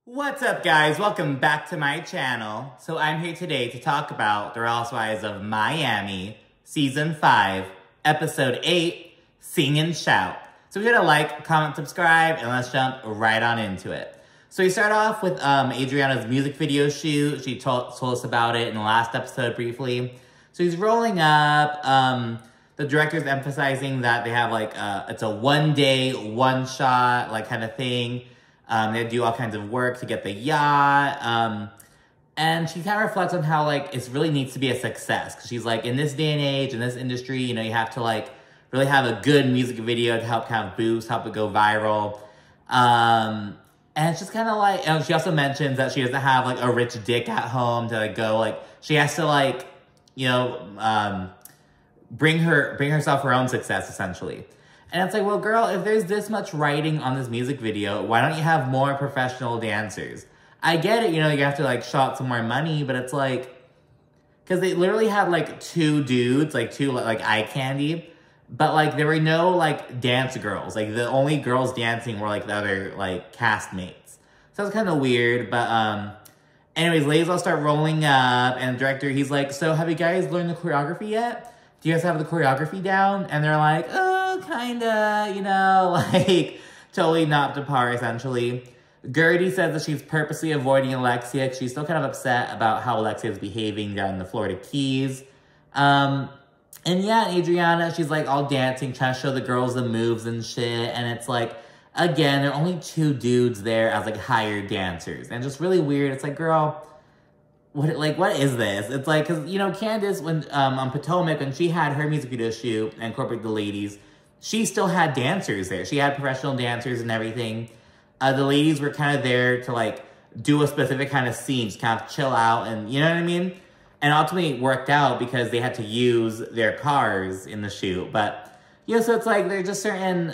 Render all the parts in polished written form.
What's up, guys? Welcome back to my channel. So I'm here today to talk about The Real Housewives of Miami, Season 5, Episode 8, Sing and Shout. So we're gonna like, comment, subscribe, and let's jump right on into it. So we start off with Adriana's music video shoot. She told us about it in the last episode briefly. So he's rolling up. The director's emphasizing that they have like, it's a one-day, one-shot, like kind of thing. They do all kinds of work to get the yacht. And she kind of reflects on how, like, it really needs to be a success. Because she's like, in this day and age, in this industry, you know, you have to, like, really have a good music video to help kind of boost, help it go viral. And it's just kind of like, and she also mentions that she doesn't have, like, a rich dick at home to, like, go, like, she has to, like, you know, bring herself her own success, essentially. And it's like, well, girl, if there's this much writing on this music video, why don't you have more professional dancers? I get it, you know, you have to, like, shot some more money, but it's like, because they literally had, like, two dudes, like, two, like, eye candy, but, like, there were no, like, dance girls. Like, the only girls dancing were, like, the other, like, castmates. So it's kind of weird, but, anyways, ladies all start rolling up, and the director, he's like, so have you guys learned the choreography yet? Do you guys have the choreography down? And they're like, oh, kinda, you know, like, totally not to par, essentially. Guerdy says that she's purposely avoiding Alexia because she's still kind of upset about how Alexia is behaving down in the Florida Keys. And yeah, Adriana, she's like all dancing, trying to show the girls the moves and shit. And it's like, again, there are only two dudes there as like hired dancers. And just really weird. It's like, girl, what is this? It's like, because, you know, Candace, when on Potomac, when she had her music video shoot and incorporated the ladies, she still had dancers there. She had professional dancers and everything. The ladies were kind of there to, like, do a specific kind of scene, just kind of chill out, and you know what I mean? And ultimately it worked out because they had to use their cars in the shoot. But, you know, so it's like, there's just certain,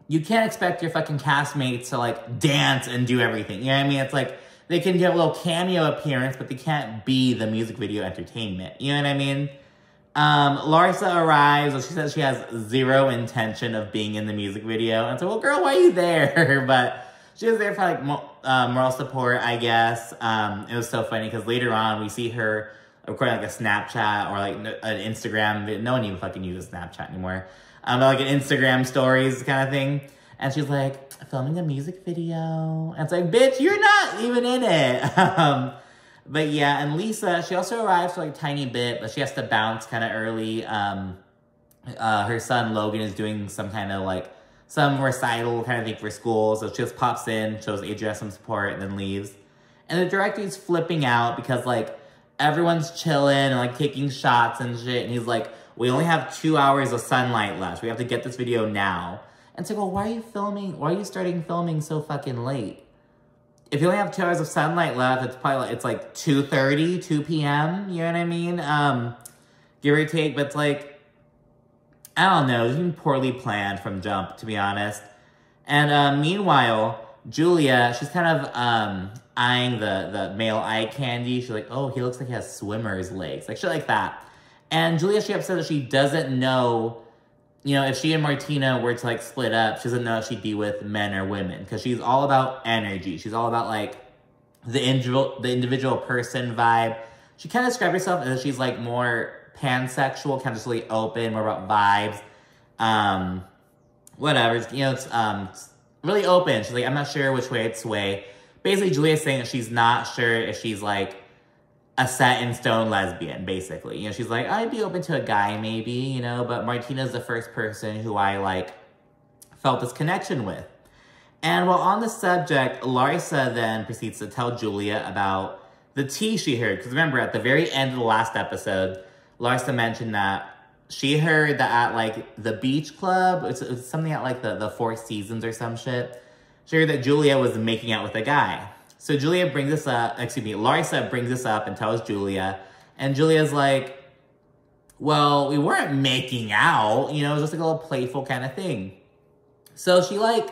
you can't expect your fucking castmates to, like, dance and do everything. You know what I mean? It's like, they can get a little cameo appearance, but they can't be the music video entertainment. You know what I mean? Larsa arrives, and she says she has zero intention of being in the music video. And so, well, girl, why are you there? But she was there for, like, moral support, I guess. It was so funny, because later on, we see her recording, like, a Snapchat or, like, an Instagram. No one even fucking uses Snapchat anymore. But, like, an Instagram stories kind of thing. And she's like, filming a music video. And it's like, bitch, you're not even in it. But yeah, and Lisa, she also arrives for like a tiny bit, but she has to bounce kind of early. Her son, Logan, is doing some kind of like, some recital kind of thing for school. So she just pops in, shows Adriana some support, and then leaves. And the director's flipping out because like, everyone's chilling and like taking shots and shit. And he's like, we only have 2 hours of sunlight left. We have to get this video now. And it's like, well, why are you filming? Why are you starting filming so fucking late? If you only have 2 hours of sunlight left, it's probably like, it's like 2:30, 2 p.m. You know what I mean? Give or take, but it's like, I don't know. It's been poorly planned from jump, to be honest. And meanwhile, Julia, she's kind of eyeing the male eye candy. She's like, oh, he looks like he has swimmer's legs. Like shit like that. And Julia, she upset that she doesn't know, you know, if she and Martina were to, like, split up, she doesn't know if she'd be with men or women. Because she's all about energy. She's all about, like, the individual person vibe. She kind of described herself as she's, like, more pansexual, kind of just really open, more about vibes. Whatever. You know, it's really open. She's like, I'm not sure which way it's sway. Basically, Julia's saying that she's not sure if she's, like, a set-in-stone lesbian, basically. You know, she's like, I'd be open to a guy, maybe, you know, but Martina's the first person who I, like, felt this connection with. And while on the subject, Larsa then proceeds to tell Julia about the tea she heard. Because remember, at the very end of the last episode, Larsa mentioned that she heard that at, like, the beach club, it's something at, like, the Four Seasons or some shit, she heard that Julia was making out with a guy. So Julia brings this up, Larsa brings this up and tells Julia, and Julia's like, well, we weren't making out, you know, it was just like a little playful kind of thing. So she, like,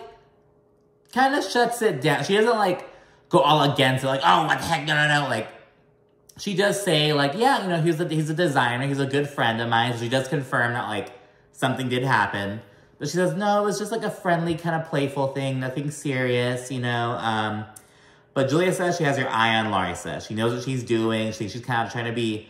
kind of shuts it down. She doesn't, like, go all against it, like, oh, what the heck, no. Like, she does say, like, yeah, you know, he's a designer, he's a good friend of mine. So she does confirm that, like, something did happen. But she says, no, it was just like a friendly kind of playful thing, nothing serious, you know. But Julia says she has her eye on Larsa. She knows what she's doing. She's kind of trying to be,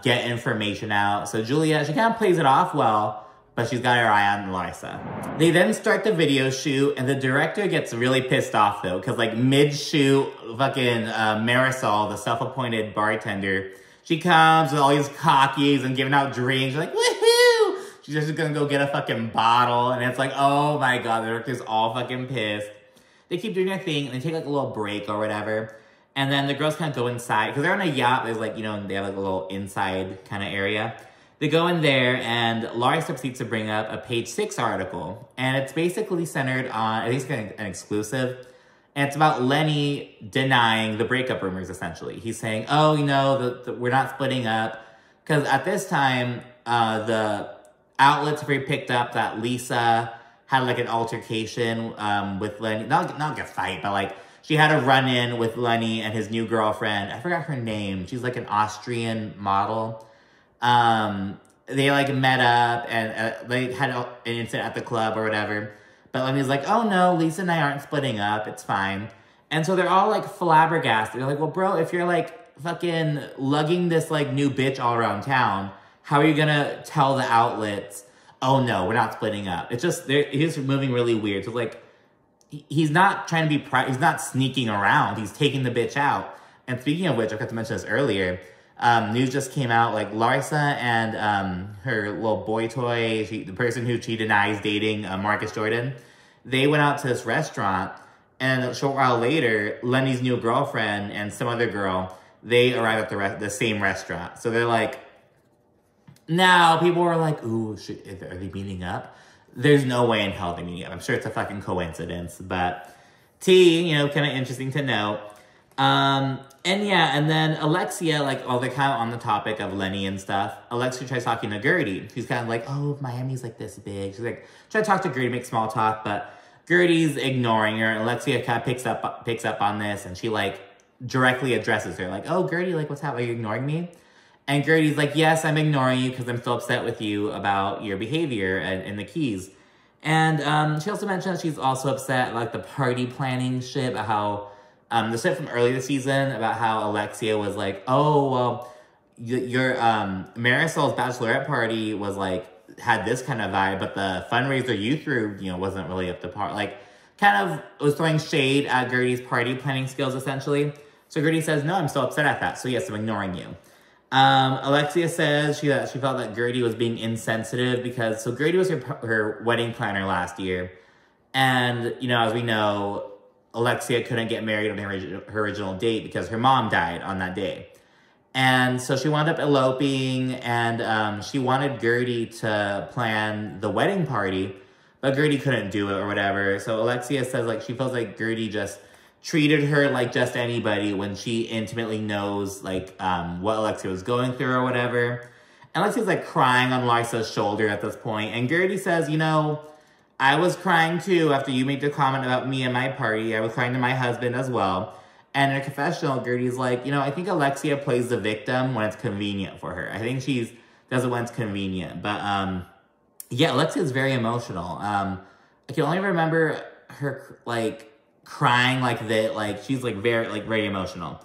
get information out. So Julia, she kind of plays it off well, but she's got her eye on Larsa. They then start the video shoot, and the director gets really pissed off, though, because, like, mid-shoot, fucking Marisol, the self-appointed bartender, she comes with all these cockies and giving out drinks. She's like, woohoo! She's just gonna go get a fucking bottle, and it's like, oh my god, the director's all fucking pissed. They keep doing their thing, and they take, like, a little break or whatever, and then the girls kind of go inside, because they're on a yacht, there's, like, you know, they have, like, a little inside kind of area. They go in there, and Larsa proceeds to bring up a page 6 article. And it's basically centered on, at least an exclusive, and it's about Lenny denying the breakup rumors, essentially. He's saying, oh, you know, we're not splitting up. Because at this time, the outlets have already picked up that Lisa had, like, an altercation with Lenny. Not like a fight, but, like, she had a run-in with Lenny and his new girlfriend. I forgot her name. She's, like, an Austrian model. They, like, met up, and they had an incident at the club or whatever, but Lenny's like, oh no, Lisa and I aren't splitting up, it's fine. And so they're all, like, flabbergasted. They're like, well, bro, if you're, like, fucking lugging this, like, new bitch all around town, how are you gonna tell the outlets, oh no, we're not splitting up? It's just, he's moving really weird. So, like, he's not trying to be, he's not sneaking around, he's taking the bitch out. And speaking of which, I forgot to mention this earlier, news just came out, like, Larsa and her little boy toy, the person who she denies dating, Marcus Jordan, they went out to this restaurant, and a short while later, Lenny's new girlfriend and some other girl, they arrived at the same restaurant. So they're like, now people were like, ooh, are they meeting up? There's no way in hell they're meeting up. I'm sure it's a fucking coincidence, but you know, kind of interesting to note. And yeah, and then Alexia, like, they're kind of on the topic of Lenny and stuff. Alexia tries talking to Guerdy. She's kind of like, oh, Miami's, like, this big. She's like, try to talk to Guerdy, make small talk, but Guerdy's ignoring her, and Alexia kind of picks up on this, and she, like, directly addresses her, like, oh, Guerdy, like, what's happening? Are you ignoring me? And Guerdy's like, yes, I'm ignoring you because I'm still upset with you about your behavior in the Keys. And she also mentioned that she's also upset, like, the party planning shit, about how, the shit from earlier this season about how Alexia was like, oh, well, your Marisol's bachelorette party was, like, had this kind of vibe, but the fundraiser you threw, you know, wasn't really up to par. Like, kind of was throwing shade at Guerdy's party planning skills, essentially. So Guerdy says, no, I'm still upset at that, so yes, I'm ignoring you. Alexia says she felt that Guerdy was being insensitive because, so Guerdy was her wedding planner last year, and, you know, as we know, Alexia couldn't get married on her original date because her mom died on that day. And so she wound up eloping, and she wanted Guerdy to plan the wedding party, but Guerdy couldn't do it or whatever. So Alexia says, like, she feels like Guerdy just treated her like just anybody when she intimately knows, like, what Alexia was going through or whatever. And Alexia's, like, crying on Larsa's shoulder at this point. And Guerdy says, you know, I was crying too after you made the comment about me and my party. I was crying to my husband as well. And in a confessional, Guerdy's like, you know, I think Alexia plays the victim when it's convenient for her. I think she does it when it's convenient. But, yeah, Alexia's very emotional. I can only remember her, like, crying like that. Like, she's, like, very emotional.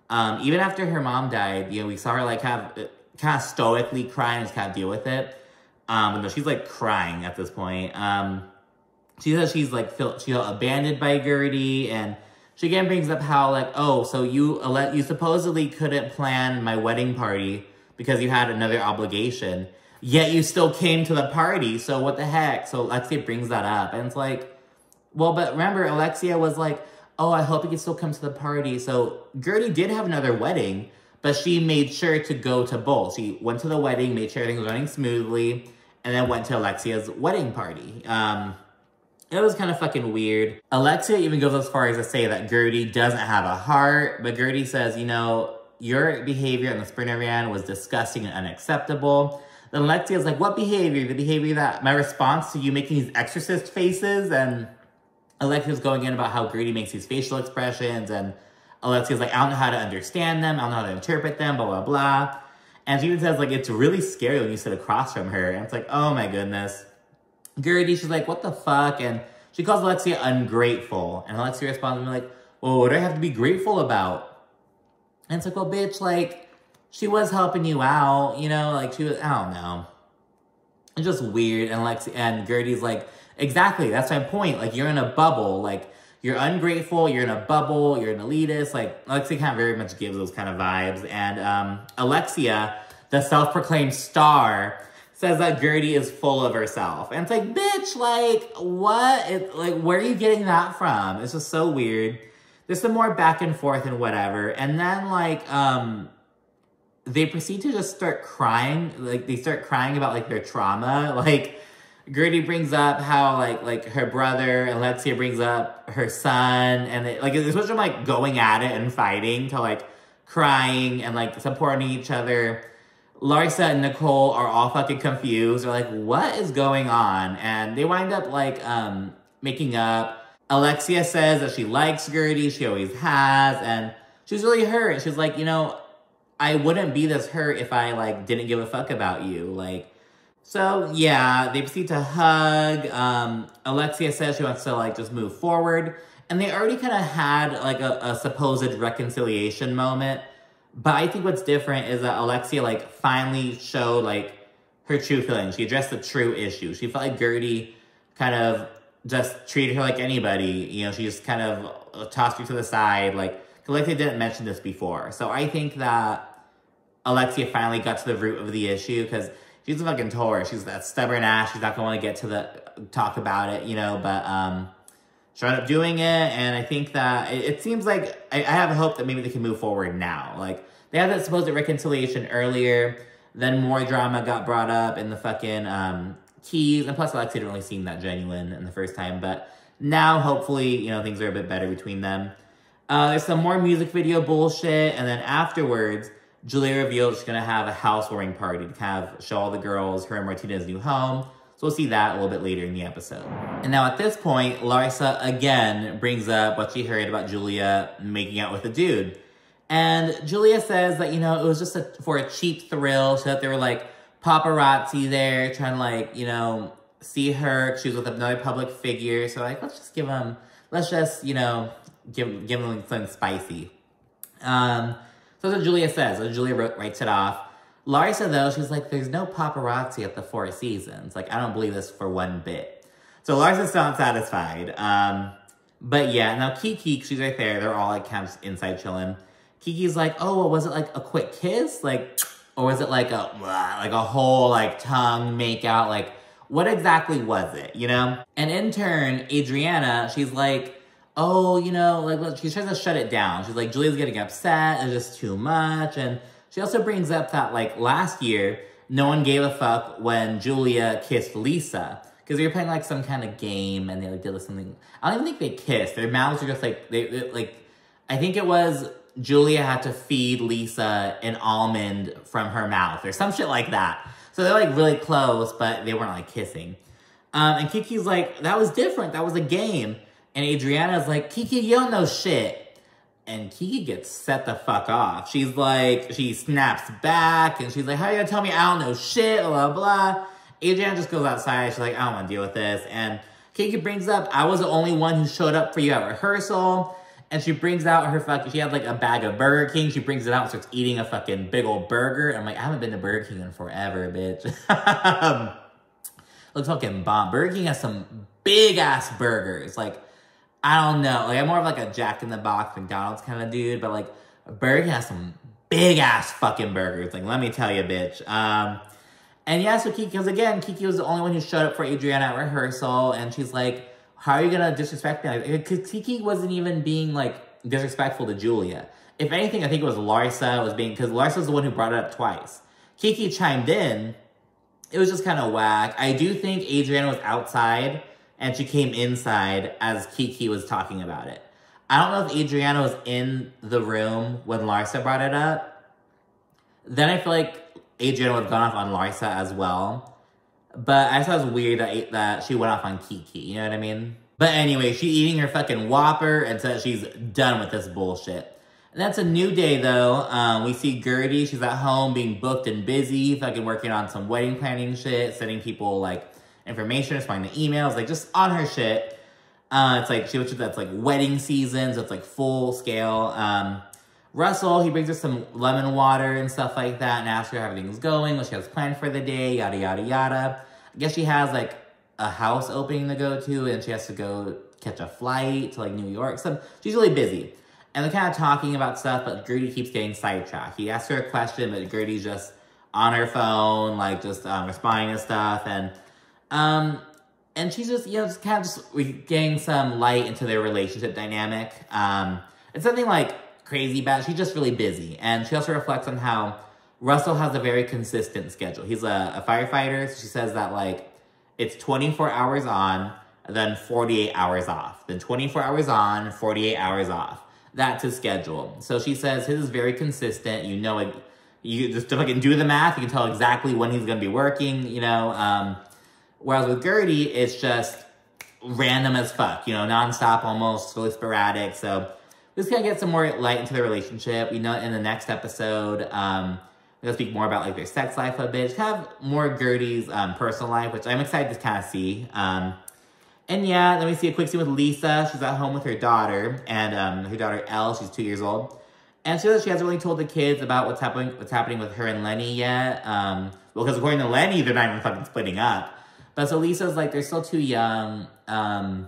Even after her mom died, you know, we saw her, like, kind of stoically cry and just kind of deal with it. But no, she's, like, crying at this point. She says she's, like, she felt abandoned by Guerdy, and she again brings up how, like, oh, so you supposedly couldn't plan my wedding party because you had another obligation, yet you still came to the party, so what the heck? So Alexia brings that up, and it's like, well, but remember, Alexia was like, oh, I hope you can still come to the party. So Guerdy did have another wedding, but she made sure to go to both. She went to the wedding, made sure everything was running smoothly, and then went to Alexia's wedding party. It was kind of fucking weird. Alexia even goes as far as to say that Guerdy doesn't have a heart, but Guerdy says, you know, your behavior in the Sprinter van was disgusting and unacceptable. Then Alexia's like, what behavior? The behavior that my response to you making these exorcist faces? And Alexia's going in about how Guerdy makes these facial expressions, and Alexia's like, I don't know how to understand them, I don't know how to interpret them, blah, blah, blah. And she even says, like, it's really scary when you sit across from her. And it's like, oh my goodness. Guerdy, she's like, what the fuck? And she calls Alexia ungrateful. And Alexia responds to me like, well, what do I have to be grateful about? And it's like, well, bitch, like, she was helping you out, you know? Like, she was, I don't know. It's just weird. And Alexia and Guerdy's like, exactly, that's my point. Like, you're in a bubble. Like, you're ungrateful, you're in a bubble, you're an elitist. Like, Alexia kind of very much gives those kind of vibes. And Alexia, the self-proclaimed star, says that Guerdy is full of herself. And it's like, bitch, like, what? Like, where are you getting that from? It's just so weird. There's some more back and forth and whatever. And then, like, they proceed to just start crying. Like, they start crying about, like, their trauma. Like, Guerdy brings up how, like her brother, Alexia brings up her son, and they, like, it's switched from, like, going at it and fighting to, like, crying and, like, supporting each other. Larsa and Nicole are all fucking confused. They're like, what is going on? And they wind up, like, making up. Alexia says that she likes Guerdy, she always has, and she's really hurt. She's like, you know, I wouldn't be this hurt if I, like, didn't give a fuck about you, like. So, yeah, they proceed to hug. Alexia says she wants to, like, just move forward. And they already kind of had, like, a supposed reconciliation moment. But I think what's different is that Alexia, like, finally showed, like, her true feelings. She addressed the true issue. She felt like Guerdy kind of just treated her like anybody. You know, she just kind of tossed her to the side. Like, Alexia didn't mention this before. So I think that Alexia finally got to the root of the issue because she's a fucking Taurus. She's that stubborn ass. She's not going to want to get to the talk about it, you know, but she ended up doing it, and I think that it seems like I have hope that maybe they can move forward now. Like, they had that supposed reconciliation earlier, then more drama got brought up in the fucking keys, and plus Alexia didn't really seem that genuine in the first time, but now hopefully, you know, things are a bit better between them. There's some more music video bullshit, and then afterwards, Julia revealed she's going to have a housewarming party to kind of show all the girls her and Martina's new home. So we'll see that a little bit later in the episode. And now at this point, Larsa again brings up what she heard about Julia making out with a dude. And Julia says that, you know, it was just for a cheap thrill. So that there were, like, paparazzi there trying to, like, you know, see her. She was with another public figure. So, like, let's just, you know, give them something spicy. So that's what Julia says. So Julia writes it off. Larsa, though, she's like, there's no paparazzi at the Four Seasons. Like, I don't believe this for one bit. So Larsa's still unsatisfied. But yeah, now Kiki, she's right there. They're all, like, kind of inside chilling. Kiki's like, oh, well, was it, like, a quick kiss? Like, or was it, like, a whole, like, tongue makeout? Like, what exactly was it, you know? And in turn, Adriana, she's like, oh, you know, like, she tries to shut it down. She's like, Julia's getting upset. It's just too much. And she also brings up that, like, last year, no one gave a fuck when Julia kissed Lisa. Because they were playing, like, some kind of game, and they, like, did something. I don't even think they kissed. Their mouths were just, like, like, I think it was Julia had to feed Lisa an almond from her mouth, or some shit like that. So they're, like, really close, but they weren't, like, kissing. And Kiki's like, that was different. That was a game. And Adriana's like, Kiki, you don't know shit. And Kiki gets set the fuck off. She's like, she snaps back, and she's like, how are you gonna tell me I don't know shit, blah, blah. Adriana just goes outside. She's like, I don't want to deal with this. And Kiki brings up, I was the only one who showed up for you at rehearsal. And she brings out her fucking, she had like a bag of Burger King. She brings it out and starts eating a fucking big old burger. I'm like, I haven't been to Burger King in forever, bitch. Looks fucking bomb. Burger King has some big ass burgers. Like, I don't know. Like, I'm more of like a Jack in the Box McDonald's kind of dude. But like, Burger King has some big ass fucking burgers. Like, let me tell you, bitch. And yeah, so Kiki, because again, Kiki was the only one who showed up for Adriana at rehearsal. And she's like, how are you going to disrespect me? Because Kiki wasn't even being, like, disrespectful to Julia. If anything, I think it was Larsa was being, because Larsa's the one who brought it up twice. Kiki chimed in. It was just kind of whack. I do think Adriana was outside, and she came inside as Kiki was talking about it. I don't know if Adriana was in the room when Larsa brought it up. Then I feel like Adriana would have gone off on Larsa as well. But I thought it was weird that she went off on Kiki, you know what I mean? But anyway, she's eating her fucking Whopper and says she's done with this bullshit. And that's a new day, though. We see Guerdy. She's at home being booked and busy, fucking working on some wedding planning shit, sending people, like, information, responding to emails, like just on her shit. It's like, that's like wedding season, so it's like full scale. Russell, he brings her some lemon water and stuff like that and asks her how everything's going, what she has planned for the day, yada, yada, yada. I guess she has like a house opening to go to and she has to go catch a flight to like New York. So she's really busy. And they're kind of talking about stuff, but Guerdy keeps getting sidetracked. He asks her a question, but Guerdy's just on her phone, like just responding to stuff. And she's just, you know, just kind of just getting some light into their relationship dynamic. It's something like crazy bad. She's just really busy. And she also reflects on how Russell has a very consistent schedule. He's a firefighter. So she says that like it's 24 hours on, then 48 hours off. Then 24 hours on, 48 hours off. That's his schedule. So she says his is very consistent. You know, like, you just fucking do the math. You can tell exactly when he's going to be working, you know. Whereas with Guerdy, it's just random as fuck, you know, nonstop almost, really sporadic. So we just kind of get some more light into their relationship. We know in the next episode, we'll speak more about like their sex life a bit. Just kind of more Guerdy's personal life, which I'm excited to kind of see. And yeah, then we see a quick scene with Lisa. She's at home with her daughter, and her daughter Elle, she's 2 years old. And she says she hasn't really told the kids about what's happening with her and Lenny yet. Well, because according to Lenny, they're not even fucking splitting up. But so Lisa's like, they're still too young. I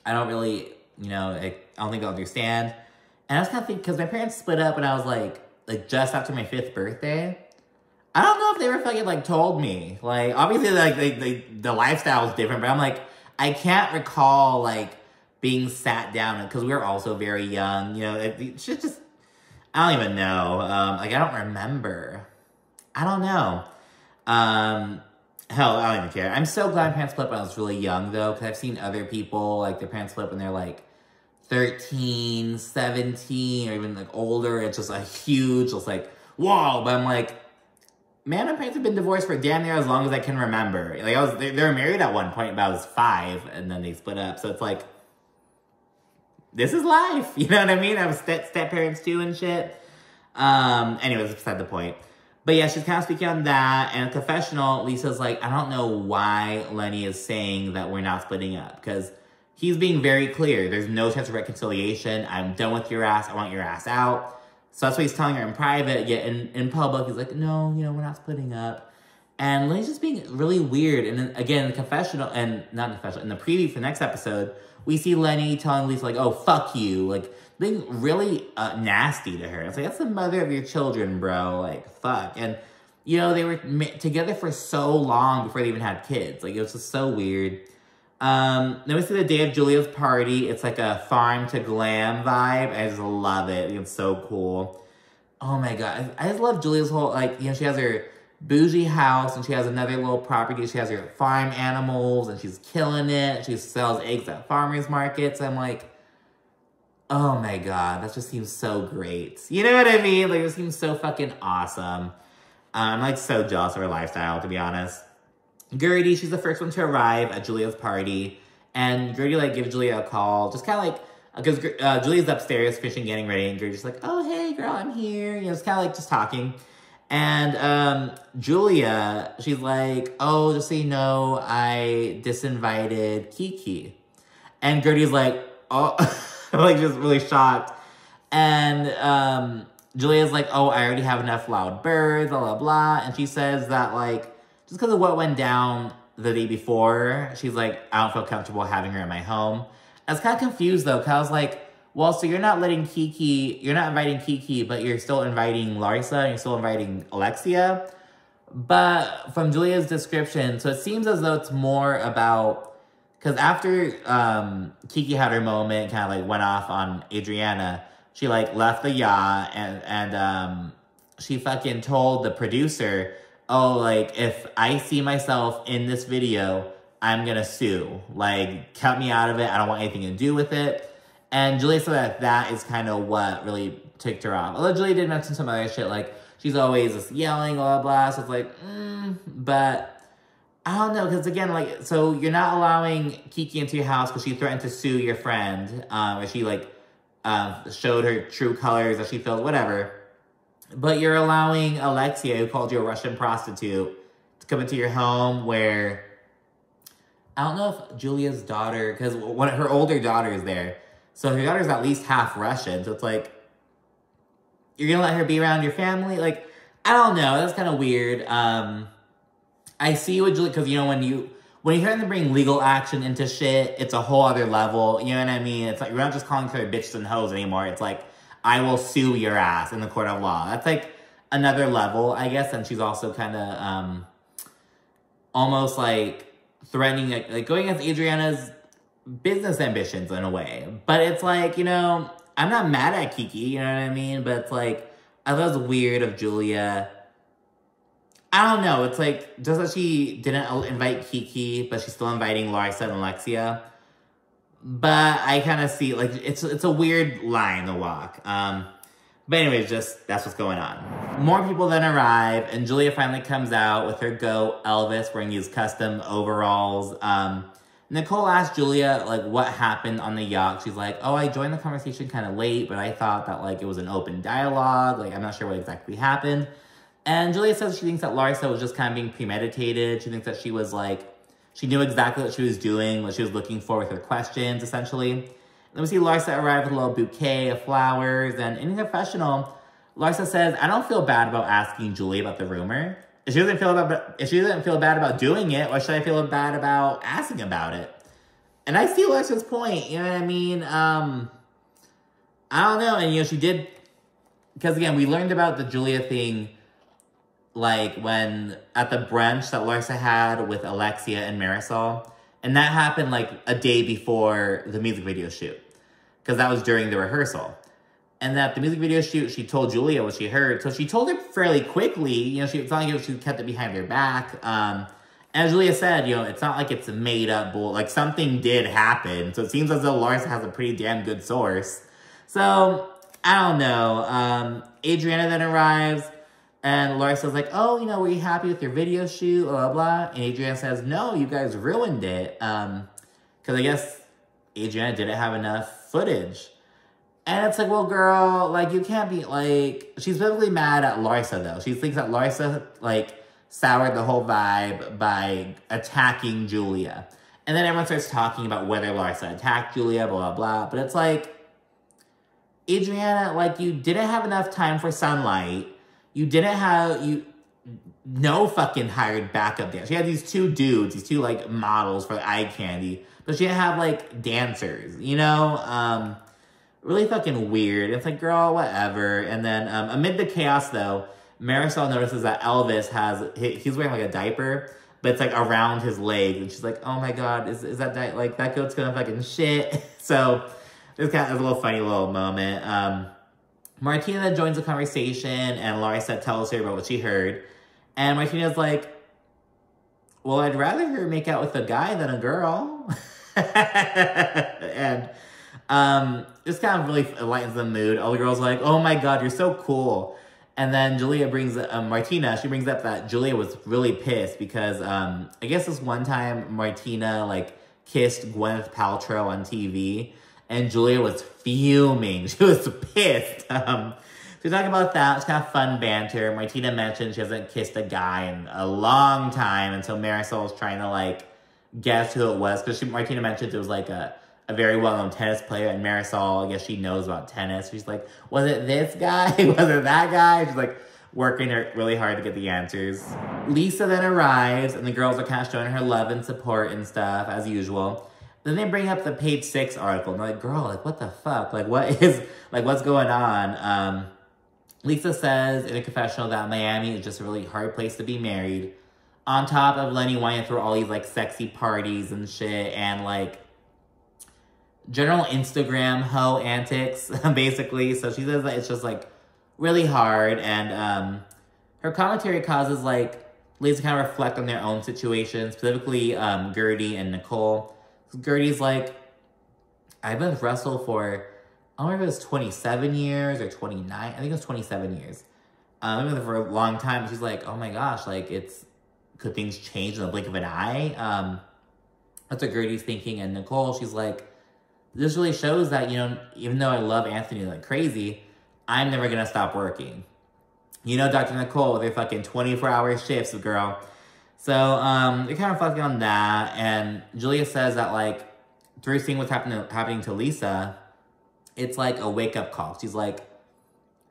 don't really, you know, I don't think they'll understand. And I was kind of thinking, because my parents split up when I was like just after my 5th birthday. I don't know if they were fucking like told me. Like, obviously, like the lifestyle is different, but I'm like, I can't recall, like, being sat down, because we were also very young, you know, it's just, I don't even know, like, I don't remember, I don't know, hell, I don't even care. I'm so glad my parents split when I was really young, though, because I've seen other people, like, their parents split when they're, like, 13, 17, or even, like, older. It's just a huge, just, like, whoa, but I'm like, man, my parents have been divorced for damn near as long as I can remember. Like, they were married at one point, but I was 5, and then they split up. So it's like, this is life. You know what I mean? I have step-parents too and shit. Anyways, beside the point. But yeah, she's kind of speaking on that. And a confessional, Lisa's like, I don't know why Lenny is saying that we're not splitting up. Because he's being very clear. There's no chance of reconciliation. I'm done with your ass. I want your ass out. So that's what he's telling her in private, yet in public, he's like, no, you know, we're not splitting up. And Lenny's just being really weird. And then, again, in the confessional, and not in the confessional, in the preview for the next episode, we see Lenny telling Lisa, like, oh, fuck you. Like, being really nasty to her. It's like, that's the mother of your children, bro. Like, fuck. And, you know, they were together for so long before they even had kids. Like, it was just so weird. Then we see the day of Julia's party. It's like a farm to glam vibe. I just love it. It's so cool. Oh my god. I just love Julia's whole, like, you know, she has her bougie house and she has another little property. She has her farm animals and she's killing it. She sells eggs at farmers markets. I'm like, oh my god, that just seems so great. You know what I mean? Like, it seems so fucking awesome. I'm like so jealous of her lifestyle, to be honest. Guerdy, she's the first one to arrive at Julia's party, and Guerdy, like, gives Julia a call, just kind of like, because Julia's upstairs finishing getting ready, and Guerdy's like, oh, hey, girl, I'm here, you know, it's kind of like just talking, and Julia, she's like, oh, just so you know, I disinvited Kiki, and Guerdy's like, oh, like, just really shocked, and Julia's like, oh, I already have enough loud birds, blah, blah, blah, and she says that, like, just because of what went down the day before, she's like, I don't feel comfortable having her in my home. I was kind of confused, though, because I was like, well, so you're not inviting Kiki, but you're still inviting Larsa, and you're still inviting Alexia? But from Julia's description, so it seems as though it's more about, because after Kiki had her moment, kind of like went off on Adriana, she like left the yacht, and she fucking told the producer, oh, like, if I see myself in this video, I'm gonna sue. Like, cut me out of it. I don't want anything to do with it. And Julia said that that is kind of what really ticked her off. Although Julia did mention some other shit, like, she's always just yelling, blah, blah, blah. So it's like, but I don't know, because again, like, so you're not allowing Kiki into your house because she threatened to sue your friend, or she, like, showed her true colors that she feels, whatever. But you're allowing Alexia, who called you a Russian prostitute, to come into your home where I don't know if Julia's daughter, because one of her older daughter is there. So her daughter's at least half Russian. So it's like, you're gonna let her be around your family? Like, I don't know. That's kind of weird. I see what Julia, because, you know, when you hear them bring legal action into shit, it's a whole other level. You know what I mean? It's like, you're not just calling her bitches and hoes anymore. It's like, I will sue your ass in the court of law. That's like another level, I guess. And she's also kind of almost like threatening, like going against Adriana's business ambitions in a way. But it's like, you know, I'm not mad at Kiki, you know what I mean? But it's like, I thought it was weird of Julia. I don't know. It's like, just that she didn't invite Kiki, but she's still inviting Larsa and Alexia. But I kind of see, like, it's a weird line to walk. But anyways, just, that's what's going on. More people then arrive, and Julia finally comes out with her goat, Elvis, wearing these custom overalls. Nicole asked Julia, like, what happened on the yacht. She's like, oh, I joined the conversation kind of late, but I thought that, like, it was an open dialogue. Like, I'm not sure what exactly happened. And Julia says she thinks that Larsa was just kind of being premeditated. She thinks that she was, like, she knew exactly what she was doing, what she was looking for with her questions, essentially. And then we see Larsa arrive with a little bouquet of flowers. And in confessional, Larsa says, I don't feel bad about asking Julia about the rumor. If she doesn't feel bad about doing it, why should I feel bad about asking about it? And I see Larsa's point, you know what I mean? I don't know, and you know, she did, because again, we learned about the Julia thing, like when, at the brunch that Larsa had with Alexia and Marisol, and that happened like a day before the music video shoot, because that was during the rehearsal. And that the music video shoot, she told Julia what she heard. So she told her fairly quickly. You know, it's not like she kept it behind her back. As Julia said, you know, it's not like it's a made-up bull. Like, something did happen. So it seems as though Larsa has a pretty damn good source. So, I don't know. Adriana then arrives. And Larsa's like, oh, you know, were you happy with your video shoot? Blah, blah, blah. And Adriana says, no, you guys ruined it. Because I guess Adriana didn't have enough footage. And it's like, well, girl, like, you can't be, like... She's really mad at Larsa, though. She thinks that Larsa, like, soured the whole vibe by attacking Julia. And then everyone starts talking about whether Larsa attacked Julia, blah, blah, blah. But it's like, Adriana, like, you didn't have enough time for sunlight. You didn't have... No fucking hired backup dance. She had these two dudes, these two, like, models for the eye candy. But she didn't have, like, dancers, you know? Really fucking weird. It's like, girl, whatever. And then amid the chaos, though, Marisol notices that Elvis he's wearing, like, a diaper, but it's, like, around his leg. And she's like, oh, my God, is that, like, that goat's gonna fucking shit. So, it's kind of a little funny little moment. Martina then joins the conversation, and Larsa tells her about what she heard. And Martina's like, well, I'd rather her make out with a guy than a girl. And... this kind of really lightens the mood. All the girls are like, oh my God, you're so cool. And then Julia brings, Martina, she brings up that Julia was really pissed because, I guess this one time Martina, like, kissed Gwyneth Paltrow on TV, and Julia was fuming. She was pissed. So we talk about that. It's kind of fun banter. Martina mentioned she hasn't kissed a guy in a long time, and so Marisol was trying to, like, guess who it was, because Martina mentioned it was, like, a very well-known tennis player, and Marisol, I guess she knows about tennis. She's like, was it this guy? Was it that guy? She's like working really hard to get the answers. Lisa then arrives, and the girls are kind of showing her love and support and stuff, as usual. Then they bring up the page 6 article, and they're like, girl, like, what the fuck? Like, what's going on? Lisa says in a confessional that Miami is just a really hard place to be married. On top of Lenny wanting to throw all these, like, sexy parties and shit, and, like, general Instagram hoe antics, basically. So she says that it's just, like, really hard. And her commentary causes, like, ladies to kind of reflect on their own situations, specifically Guerdy and Nicole. Guerdy's like, I've been with Russell for, I don't remember if it was 27 years or 29. I think it was 27 years. I've been with her for a long time. She's like, oh my gosh, like, could things change in the blink of an eye? That's what Guerdy's thinking. And Nicole, she's like, this really shows that, you know, even though I love Anthony like crazy, I'm never gonna stop working. You know, Dr. Nicole, with her fucking 24-hour shifts, girl. So, they're kind of reflecting on that, and Julia says that, like, through seeing what's happening to Lisa, it's like a wake-up call. She's like,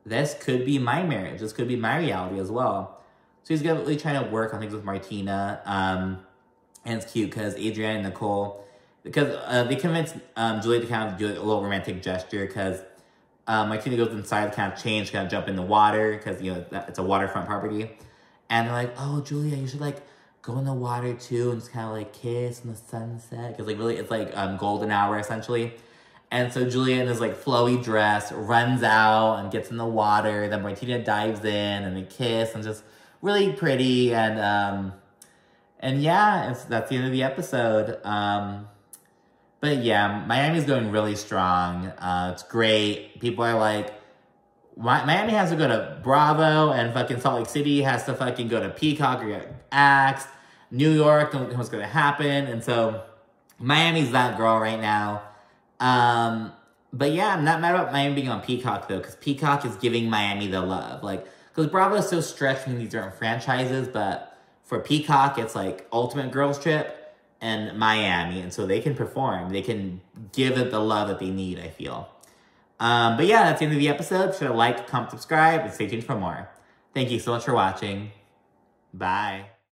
this could be my marriage. This could be my reality as well. So he's really trying to work on things with Martina. And it's cute because Adriana and Nicole, because they convinced Julia to kind of do a little romantic gesture because Martina goes inside to kind of change, kind of jump in the water because, you know, it's a waterfront property. And they're like, oh, Julia, you should, like, go in the water, too, and just kind of, like, kiss in the sunset. Because, like, really, it's, like, golden hour, essentially. And so Julia, in this, like, flowy dress, runs out and gets in the water. Then Martina dives in, and they kiss, and just really pretty. And yeah, that's the end of the episode. But, yeah, Miami's going really strong. It's great. People are like, Miami has to go to Bravo, and fucking Salt Lake City has to fucking go to Peacock or get axed. New York, don't know what's going to happen. And so Miami's that girl right now. But yeah, I'm not mad about Miami being on Peacock, though, because Peacock is giving Miami the love. Like, because Bravo is so stretched between these different franchises, but for Peacock, it's like Ultimate Girls Trip and Miami. And so they can perform. They can give it the love that they need, I feel. But yeah, that's the end of the episode. Be sure to like, comment, subscribe, and stay tuned for more. Thank you so much for watching. Bye.